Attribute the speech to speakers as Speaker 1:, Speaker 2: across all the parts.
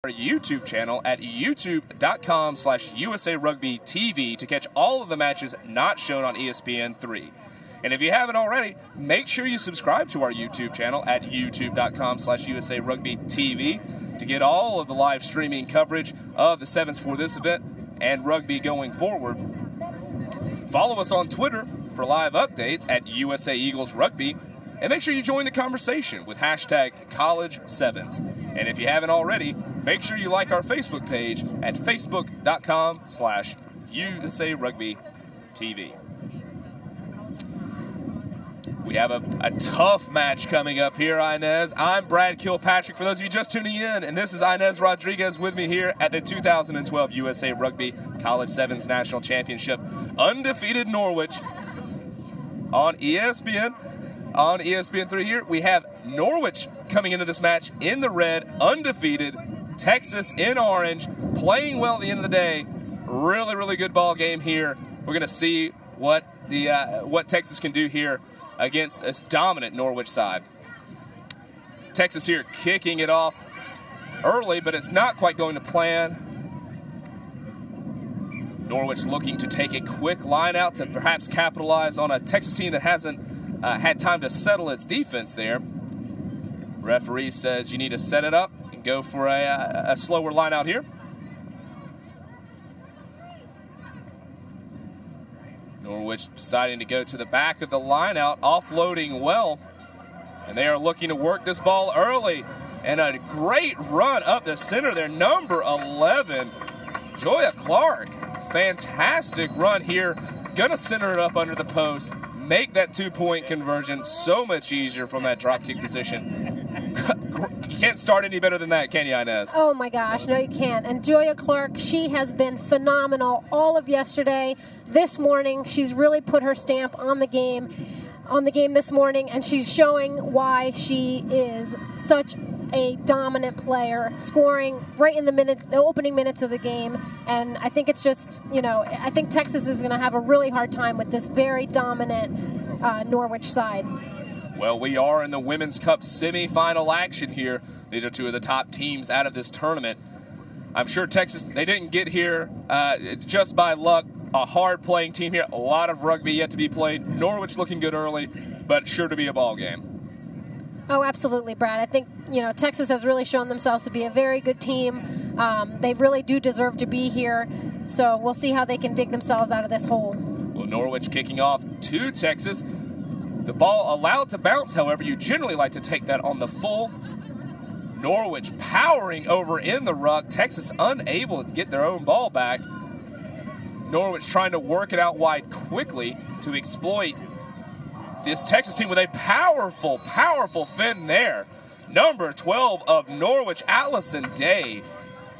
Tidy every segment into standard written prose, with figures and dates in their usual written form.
Speaker 1: our YouTube channel at youtube.com/USA Rugby TV to catch all of the matches not shown on ESPN3. And if you haven't already, make sure you subscribe to our YouTube channel at youtube.com/USA Rugby TV to get all of the live streaming coverage of the sevens for this event and rugby going forward. Follow us on Twitter for live updates at USA Eagles Rugby, and make sure you join the conversation with hashtag College7s. And if you haven't already, make sure you like our Facebook page at facebook.com/USA Rugby TV. We have a tough match coming up here, Inez. I'm Brad Kilpatrick, for those of you just tuning in, and this is Inez Rodriguez with me here at the 2012 USA Rugby College Sevens National Championship. Undefeated Norwich on ESPN. On ESPN3 here, we have Norwich coming into this match in the red, undefeated. Texas in orange, playing well at the end of the day. Really, really good ball game here. We're going to see what Texas can do here against this dominant Norwich side. Texas here kicking it off early, but it's not quite going to plan. Norwich looking to take a quick line out to perhaps capitalize on a Texas team that hasn't had time to settle its defense there. Referee says you need to set it up and go for a slower line out here. Norwich deciding to go to the back of the line out, offloading well. And they are looking to work this ball early. And a great run up the center there, number 11, Joya Clark. Fantastic run here. Gonna center it up under the post. Make that two-point conversion so much easier from that drop kick position. You can't start any better than that, can you, Inez?
Speaker 2: Oh my gosh, no you can't. And Joya Clark, she has been phenomenal all of yesterday. This morning, she's really put her stamp on the game this morning, and she's showing why she is such a dominant player, scoring right in the opening minutes of the game. And I think it's just, I think Texas is going to have a really hard time with this very dominant Norwich side.
Speaker 1: Well, we are in the Women's Cup semifinal action here. These are two of the top teams out of this tournament. I'm sure Texas, they didn't get here just by luck. A hard-playing team here. A lot of rugby yet to be played. Norwich looking good early, but sure to be a ball game.
Speaker 2: Oh, absolutely, Brad. I think, Texas has really shown themselves to be a very good team. They really do deserve to be here. So we'll see how they can dig themselves out of this hole.
Speaker 1: Well, Norwich kicking off to Texas. The ball allowed to bounce, however, you generally like to take that on the full. Norwich powering over in the ruck. Texas unable to get their own ball back. Norwich trying to work it out wide quickly to exploit this Texas team with a powerful, powerful fin there. Number 12 of Norwich, Allison Day.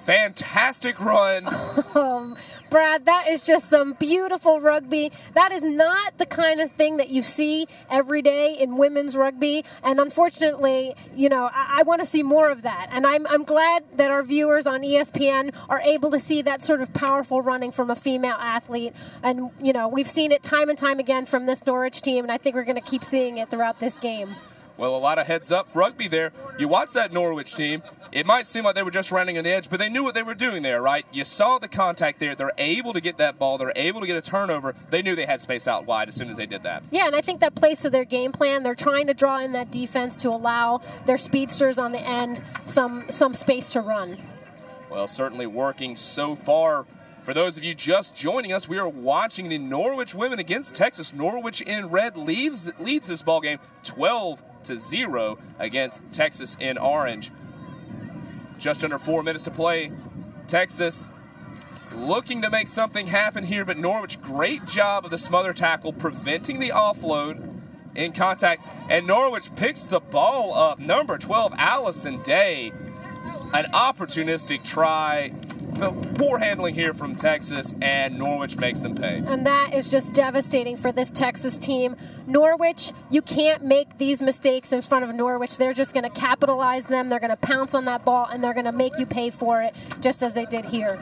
Speaker 1: Fantastic run.
Speaker 2: Brad, that is just some beautiful rugby. That is not the kind of thing that you see every day in women's rugby. And unfortunately, I want to see more of that. And I'm glad that our viewers on ESPN are able to see that sort of powerful running from a female athlete. And, we've seen it time and time again from this Norwich team, and I think we're going to keep seeing it throughout this game.
Speaker 1: Well, a lot of heads-up rugby there. You watch that Norwich team, it might seem like they were just running on the edge, but they knew what they were doing there, right? You saw the contact there. They're able to get that ball. They're able to get a turnover. They knew they had space out wide as soon as they did that.
Speaker 2: Yeah, and I think that plays to their game plan. They're trying to draw in that defense to allow their speedsters on the end some space to run.
Speaker 1: Well, certainly working so far. For those of you just joining us, we are watching the Norwich women against Texas. Norwich in red leads this ball game 12-0 against Texas in orange. Just under 4 minutes to play. Texas looking to make something happen here, but Norwich, great job of the smother tackle, preventing the offload in contact. And Norwich picks the ball up. Number 12, Allison Day. An opportunistic try. Poor handling here from Texas, and Norwich makes them pay.
Speaker 2: And that is just devastating for this Texas team. Norwich, you can't make these mistakes in front of Norwich. They're just going to capitalize them. They're going to pounce on that ball, and they're going to make you pay for it, just as they did here.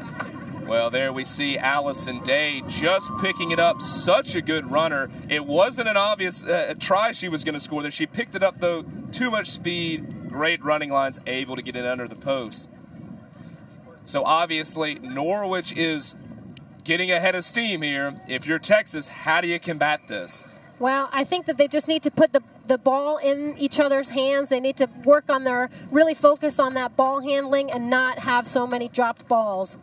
Speaker 1: Well, there we see Allison Day just picking it up. Such a good runner. It wasn't an obvious try she was going to score there. She picked it up, though. Too much speed. Great running lines, able to get it under the post. So obviously Norwich is getting ahead of steam here. If you're Texas, how do you combat this?
Speaker 2: Well, I think that they just need to put the ball in each other's hands. They need to work on really focus on that ball handling and not have so many dropped balls.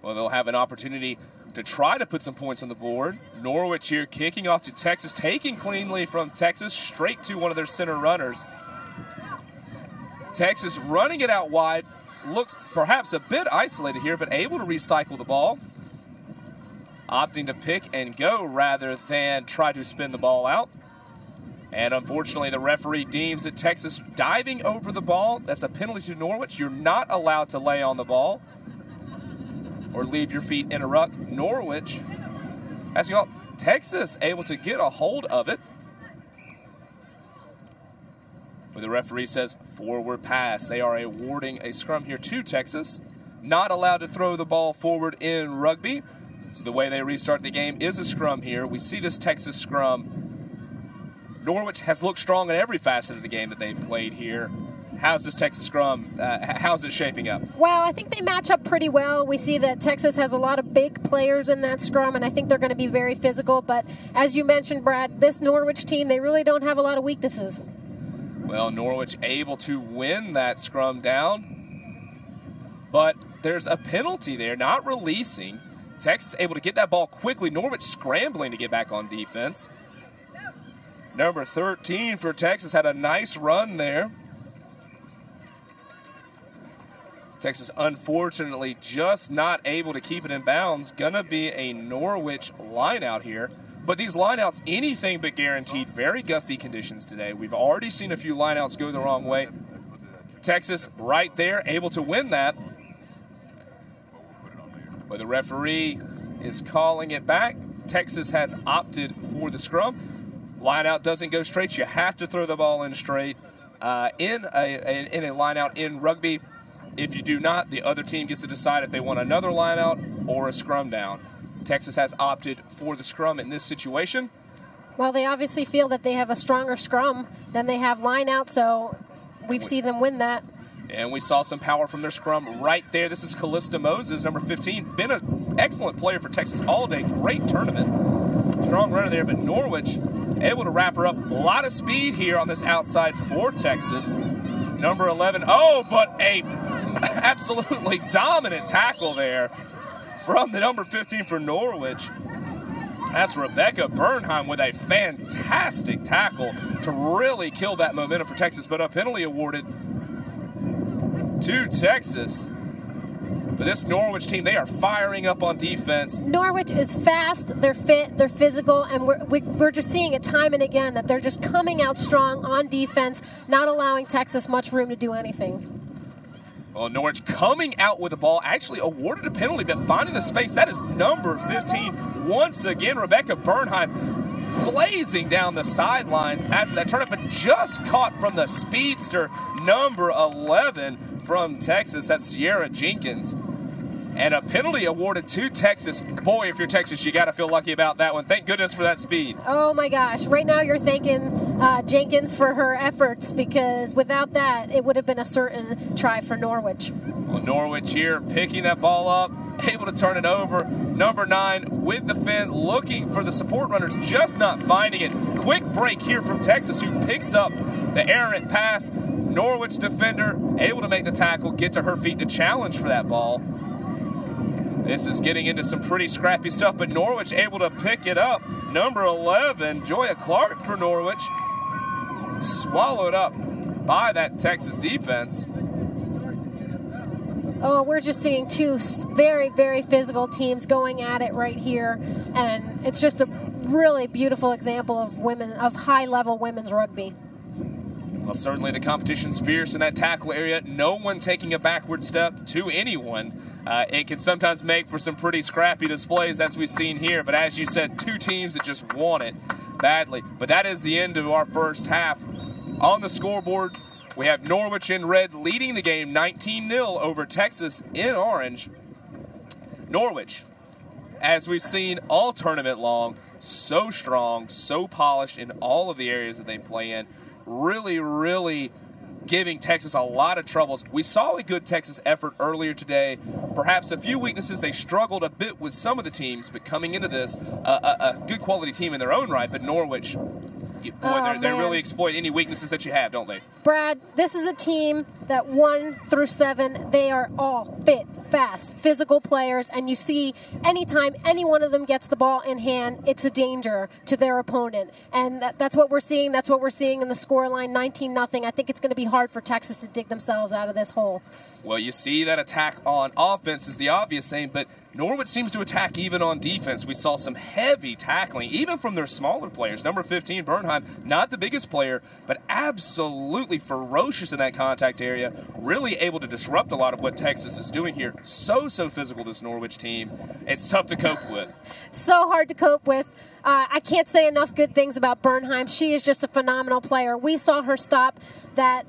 Speaker 1: Well, they'll have an opportunity to try to put some points on the board. Norwich here kicking off to Texas, taking cleanly from Texas straight to one of their center runners. Texas running it out wide, looks perhaps a bit isolated here, but able to recycle the ball. Opting to pick and go rather than try to spin the ball out. And unfortunately, the referee deems that Texas diving over the ball. That's a penalty to Norwich. You're not allowed to lay on the ball or leave your feet in a ruck. Norwich, as you know, Texas able to get a hold of it. But the referee says forward pass. They are awarding a scrum here to Texas. Not allowed to throw the ball forward in rugby. So the way they restart the game is a scrum here. We see this Texas scrum. Norwich has looked strong in every facet of the game that they've played here. How's this Texas scrum, how's it shaping up?
Speaker 2: Well, I think they match up pretty well. We see that Texas has a lot of big players in that scrum, and I think they're going to be very physical. But as you mentioned, Brad, this Norwich team, they really don't have a lot of weaknesses.
Speaker 1: Well, Norwich able to win that scrum down. But there's a penalty there, not releasing. Texas able to get that ball quickly. Norwich scrambling to get back on defense. Number 13 for Texas had a nice run there. Texas unfortunately just not able to keep it in bounds. Gonna be a Norwich line out here. But these lineouts, anything but guaranteed. Very gusty conditions today. We've already seen a few lineouts go the wrong way. Texas right there, able to win that. But the referee is calling it back. Texas has opted for the scrum. Lineout doesn't go straight. You have to throw the ball in straight. In a lineout in rugby, if you do not, the other team gets to decide if they want another lineout or a scrum down. Texas has opted for the scrum in this situation.
Speaker 2: Well, they obviously feel that they have a stronger scrum than they have lineout, so we've seen them win that.
Speaker 1: And we saw some power from their scrum right there. This is Callista Moses, number 15. Been an excellent player for Texas all day. Great tournament. Strong runner there, but Norwich able to wrap her up. A lot of speed here on this outside for Texas. Number 11. Oh, but a absolutely dominant tackle there from the number 15 for Norwich. That's Rebecca Bernheim with a fantastic tackle to really kill that momentum for Texas, but a penalty awarded to Texas. But this Norwich team, they are firing up on defense.
Speaker 2: Norwich is fast, they're fit, they're physical, and we're just seeing it time and again that they're just coming out strong on defense, not allowing Texas much room to do anything.
Speaker 1: Well, Norwich coming out with the ball, actually awarded a penalty, but finding the space. That is number 15. Once again, Rebecca Bernheim blazing down the sidelines after that turn-up, but just caught from the speedster, number 11 from Texas. That's Sierra Jenkins. And a penalty awarded to Texas. Boy, if you're Texas, you got to feel lucky about that one. Thank goodness for that speed.
Speaker 2: Oh, my gosh. Right now you're thanking Jenkins for her efforts, because without that, it would have been a certain try for Norwich.
Speaker 1: Well, Norwich here picking that ball up, able to turn it over. Number 9 with the fin, looking for the support runners, just not finding it. Quick break here from Texas, who picks up the errant pass. Norwich defender able to make the tackle, get to her feet to challenge for that ball. This is getting into some pretty scrappy stuff, but Norwich able to pick it up. Number 11, Joya Clark for Norwich. Swallowed up by that Texas defense.
Speaker 2: Oh, we're just seeing two very, very physical teams going at it right here. And it's just a really beautiful example of high-level women's rugby.
Speaker 1: Well, certainly the competition's fierce in that tackle area. No one taking a backward step to anyone. It can sometimes make for some pretty scrappy displays, as we've seen here. But as you said, two teams that just want it badly. But that is the end of our first half. On the scoreboard, we have Norwich in red leading the game 19-0 over Texas in orange. Norwich, as we've seen all tournament long, so strong, so polished in all of the areas that they play in. Really, really giving Texas a lot of troubles. We saw a good Texas effort earlier today. Perhaps a few weaknesses. They struggled a bit with some of the teams, but coming into this, a good quality team in their own right. But Norwich, boy, they really exploit any weaknesses that you have, don't they?
Speaker 2: Brad, this is a team that 1 through 7, they are all fit, fast, physical players, and you see anytime any one of them gets the ball in hand, it's a danger to their opponent. And that's what we're seeing. That's what we're seeing in the scoreline, 19-0. I think it's going to be hard for Texas to dig themselves out of this hole.
Speaker 1: Well, you see that attack on offense is the obvious thing, but Norwich seems to attack even on defense. We saw some heavy tackling, even from their smaller players. Number 15, Bernheim, not the biggest player, but absolutely ferocious in that contact area, really able to disrupt a lot of what Texas is doing here. So physical, this Norwich team. It's tough to cope with. So
Speaker 2: hard to cope with. I can't say enough good things about Bernheim. She is just a phenomenal player. We saw her stop that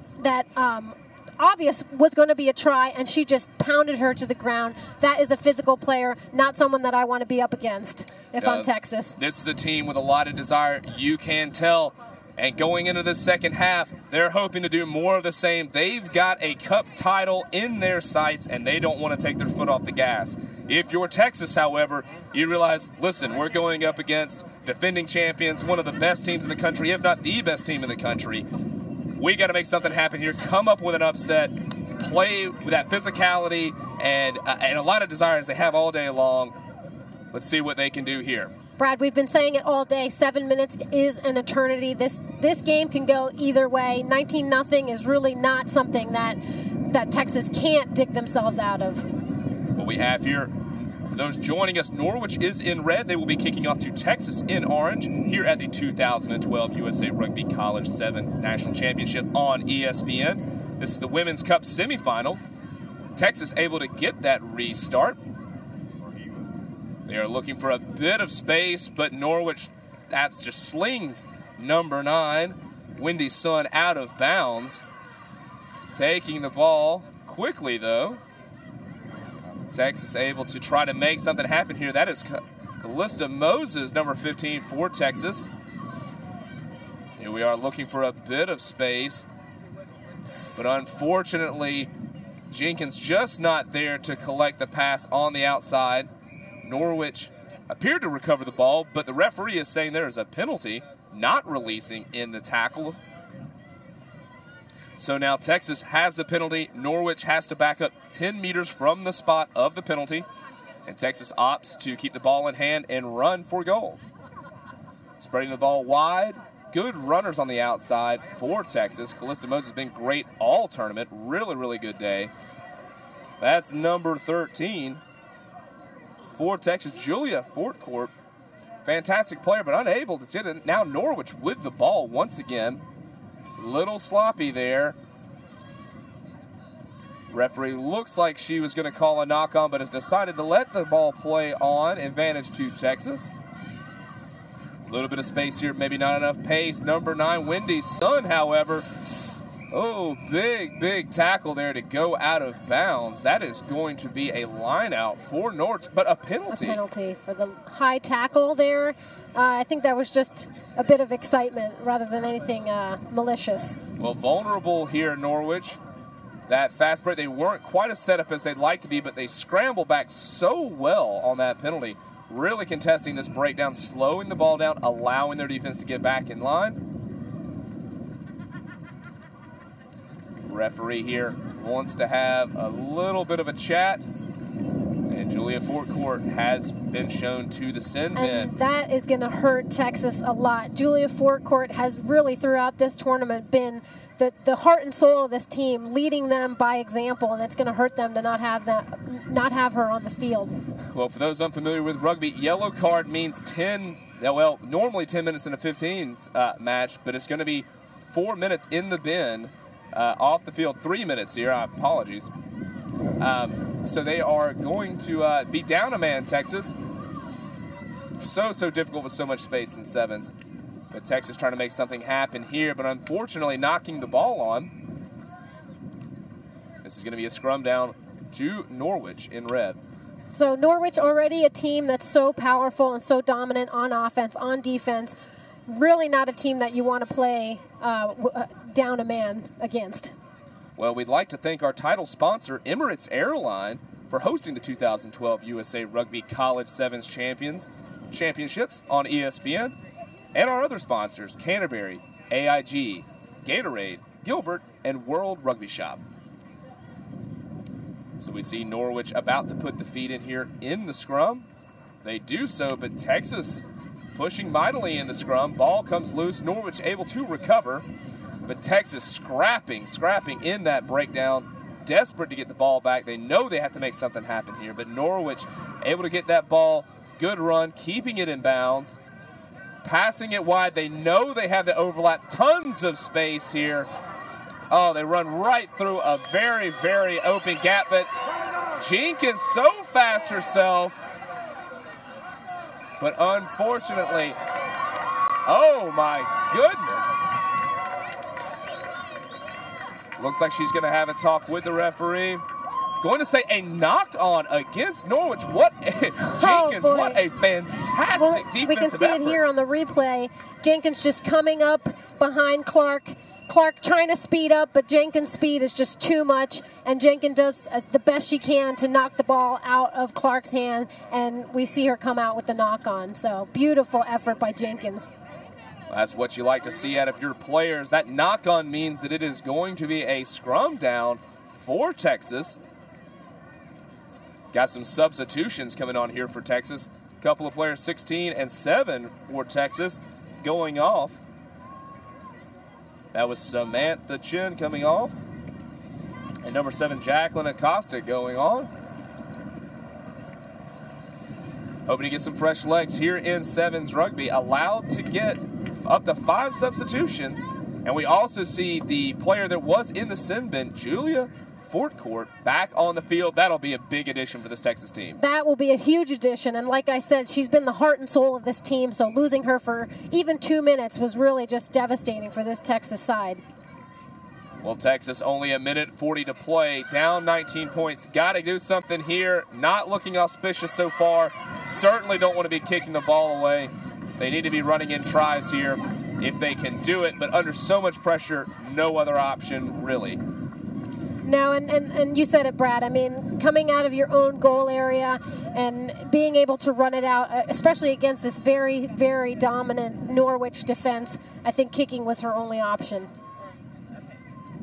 Speaker 2: obvious was going to be a try, and she just pounded her to the ground. That is a physical player, not someone that I want to be up against if I'm Texas.
Speaker 1: This is a team with a lot of desire. You can tell. And going into the second half, they're hoping to do more of the same. They've got a cup title in their sights, and they don't want to take their foot off the gas. If you're Texas, however, you realize, listen, we're going up against defending champions, one of the best teams in the country, if not the best team in the country. We got to make something happen here, come up with an upset, play with that physicality and a lot of desires they have all day long. Let's see what they can do here.
Speaker 2: Brad, we've been saying it all day. 7 minutes is an eternity. This game can go either way. 19-0 is really not something that Texas can't dig themselves out of.
Speaker 1: What we have here, for those joining us, Norwich is in red. They will be kicking off to Texas in orange here at the 2012 USA Rugby College 7 National Championship on ESPN. This is the Women's Cup semifinal. Texas able to get that restart. They are looking for a bit of space, but Norwich just slings number 9, Wendy Sun, out of bounds. Taking the ball quickly, though. Texas able to try to make something happen here. That is Callista Moses, number 15 for Texas. Here we are looking for a bit of space, but unfortunately, Jenkins just not there to collect the pass on the outside. Norwich appeared to recover the ball, but the referee is saying there is a penalty, not releasing in the tackle. So now Texas has the penalty. Norwich has to back up 10 meters from the spot of the penalty, and Texas opts to keep the ball in hand and run for goal. Spreading the ball wide. Good runners on the outside for Texas. Callista Moses has been great all tournament. Really good day. That's number 13. For Texas, Julia Fortcourt, fantastic player, but unable to get it. Now Norwich with the ball once again. Little sloppy there. Referee looks like she was going to call a knock on, but has decided to let the ball play on. Advantage to Texas. A little bit of space here, maybe not enough pace. Number 9, Wendy Sun, however. Oh, big tackle there to go out of bounds. That is going to be a line out for Norwich, but a penalty.
Speaker 2: A penalty for the high tackle there. I think that was just a bit of excitement rather than anything malicious.
Speaker 1: Well, vulnerable here in Norwich. That fast break, they weren't quite as set up as they'd like to be, but they scramble back so well on that penalty. Really contesting this breakdown, slowing the ball down, allowing their defense to get back in line. Referee here wants to have a little bit of a chat, and Julia Fortcourt has been shown to the sin bin.
Speaker 2: And that is going to hurt Texas a lot. Julia Fortcourt has really throughout this tournament been the heart and soul of this team, leading them by example, and it's going to hurt them to not have her on the field.
Speaker 1: Well, for those unfamiliar with rugby, yellow card means 10. Well, normally 10 minutes in a 15 match, but it's going to be 4 minutes in the bin. Off the field, 3 minutes here. Apologies. So they are going to be down a man, Texas. So difficult with so much space in sevens. But Texas trying to make something happen here, but unfortunately knocking the ball on. This is going to be a scrum down to Norwich in red.
Speaker 2: So Norwich already a team that's so powerful and so dominant on offense, on defense. Really not a team that you want to play down a man against.
Speaker 1: Well, we'd like to thank our title sponsor, Emirates Airline, for hosting the 2012 USA Rugby College Sevens Championships on ESPN, and our other sponsors, Canterbury, AIG, Gatorade, Gilbert, and World Rugby Shop. So we see Norwich about to put the feet in here in the scrum. They do so, but Texas pushing mightily in the scrum. Ball comes loose. Norwich able to recover, but Texas scrapping in that breakdown, desperate to get the ball back. They know they have to make something happen here, but Norwich able to get that ball. Good run, keeping it in bounds, passing it wide. They know they have the overlap. Tons of space here. Oh, they run right through a very, very open gap, but Jenkins so fast herself. But unfortunately, oh my goodness. Looks like she's going to have a talk with the referee. Going to say a knock-on against Norwich. What Jenkins, what a fantastic defensive effort.
Speaker 2: We can see it here on the replay. Jenkins just coming up behind Clark. Clark trying to speed up, but Jenkins' speed is just too much, and Jenkins does the best she can to knock the ball out of Clark's hand, and we see her come out with the knock-on. So beautiful effort by Jenkins.
Speaker 1: That's what you like to see out of your players. That knock-on means that it is going to be a scrum down for Texas. Got some substitutions coming on here for Texas. A couple of players, 16 and 7 for Texas, going off. That was Samantha Chin coming off. And number 7, Jacqueline Acosta going on. Hoping to get some fresh legs here in Sevens Rugby. Allowed to get up to 5 substitutions. And we also see the player that was in the sin bin, Julia Fortcourt, back on the field. That'll be a big addition for this Texas team.
Speaker 2: That will be a huge addition, and like I said, she's been the heart and soul of this team, so losing her for even 2 minutes was really just devastating for this Texas side.
Speaker 1: Well, Texas only a minute 40 to play, down 19 points. Got to do something here. Not looking auspicious so far. Certainly don't want to be kicking the ball away. They need to be running in tries here if they can do it, but under so much pressure, no other option really.
Speaker 2: No, and you said it, Brad. I mean, coming out of your own goal area and being able to run it out, especially against this very, very dominant Norwich defense, I think kicking was her only option.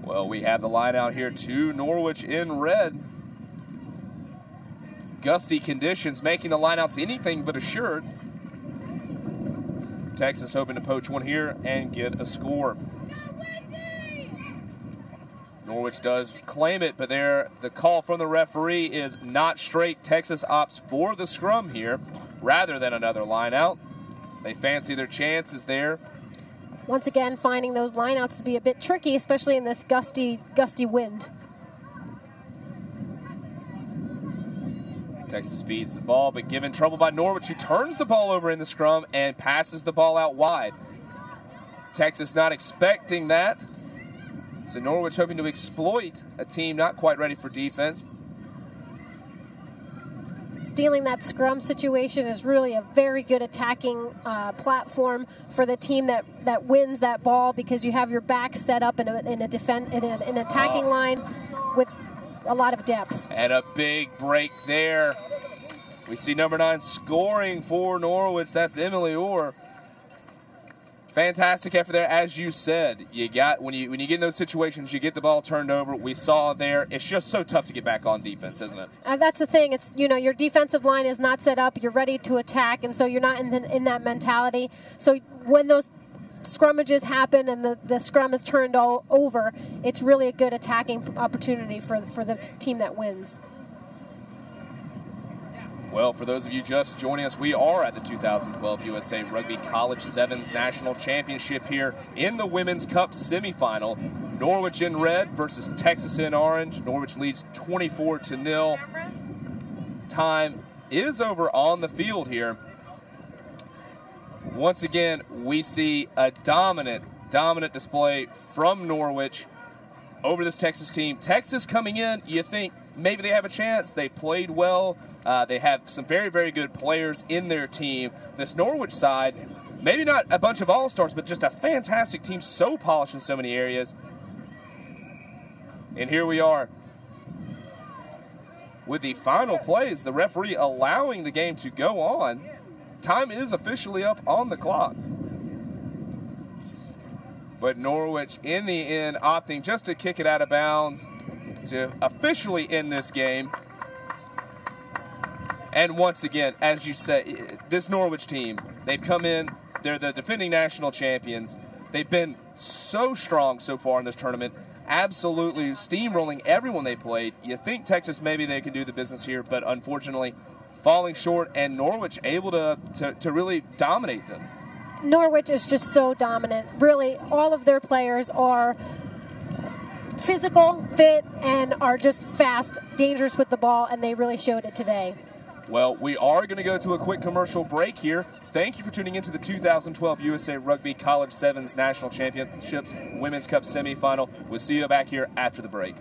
Speaker 1: Well, we have the line out here to Norwich in red. Gusty conditions making the lineouts anything but assured. Texas hoping to poach one here and get a score. Norwich does claim it, but there the call from the referee is not straight. Texas opts for the scrum here rather than another line out. They fancy their chances there.
Speaker 2: Once again, finding those lineouts to be a bit tricky, especially in this gusty wind.
Speaker 1: Texas feeds the ball, but given trouble by Norwich, who turns the ball over in the scrum and passes the ball out wide. Texas not expecting that. So Norwich hoping to exploit a team not quite ready for defense.
Speaker 2: Stealing that scrum situation is really a very good attacking platform for the team that wins that ball, because you have your back set up in an attacking line with a lot of depth.
Speaker 1: And a big break there. We see number 9 scoring for Norwich. That's Emily Orr. Fantastic effort there, as you said. You got when you get in those situations, you get the ball turned over. We saw there. It's just so tough to get back on defense, isn't it?
Speaker 2: That's the thing. It's your defensive line is not set up. You're ready to attack, and so you're not in that mentality. So when those scrummages happen and the scrum is turned all over, it's really a good attacking opportunity for the team that wins.
Speaker 1: Well, for those of you just joining us, we are at the 2012 USA Rugby College Sevens National Championship here in the Women's Cup semifinal. Norwich in red versus Texas in orange. Norwich leads 24-0. Time is over on the field here. Once again, we see a dominant display from Norwich over this Texas team. Texas coming in, you think maybe they have a chance. They played well. They have some very, very good players in their team. This Norwich side, maybe not a bunch of all-stars, but just a fantastic team, so polished in so many areas. And here we are with the final plays, the referee allowing the game to go on. Time is officially up on the clock. But Norwich, in the end, opting just to kick it out of bounds to officially end this game. And once again, as you say, this Norwich team, they've come in, they're the defending national champions. They've been so strong so far in this tournament, absolutely steamrolling everyone they played. You think Texas, maybe they can do the business here, but unfortunately falling short, and Norwich able to really dominate them.
Speaker 2: Norwich is just so dominant. Really, all of their players are physical, fit, and are just fast, dangerous with the ball, and they really showed it today.
Speaker 1: Well, we are going to go to a quick commercial break here. Thank you for tuning into the 2012 USA Rugby College Sevens National Championships Women's Cup semifinal. We'll see you back here after the break.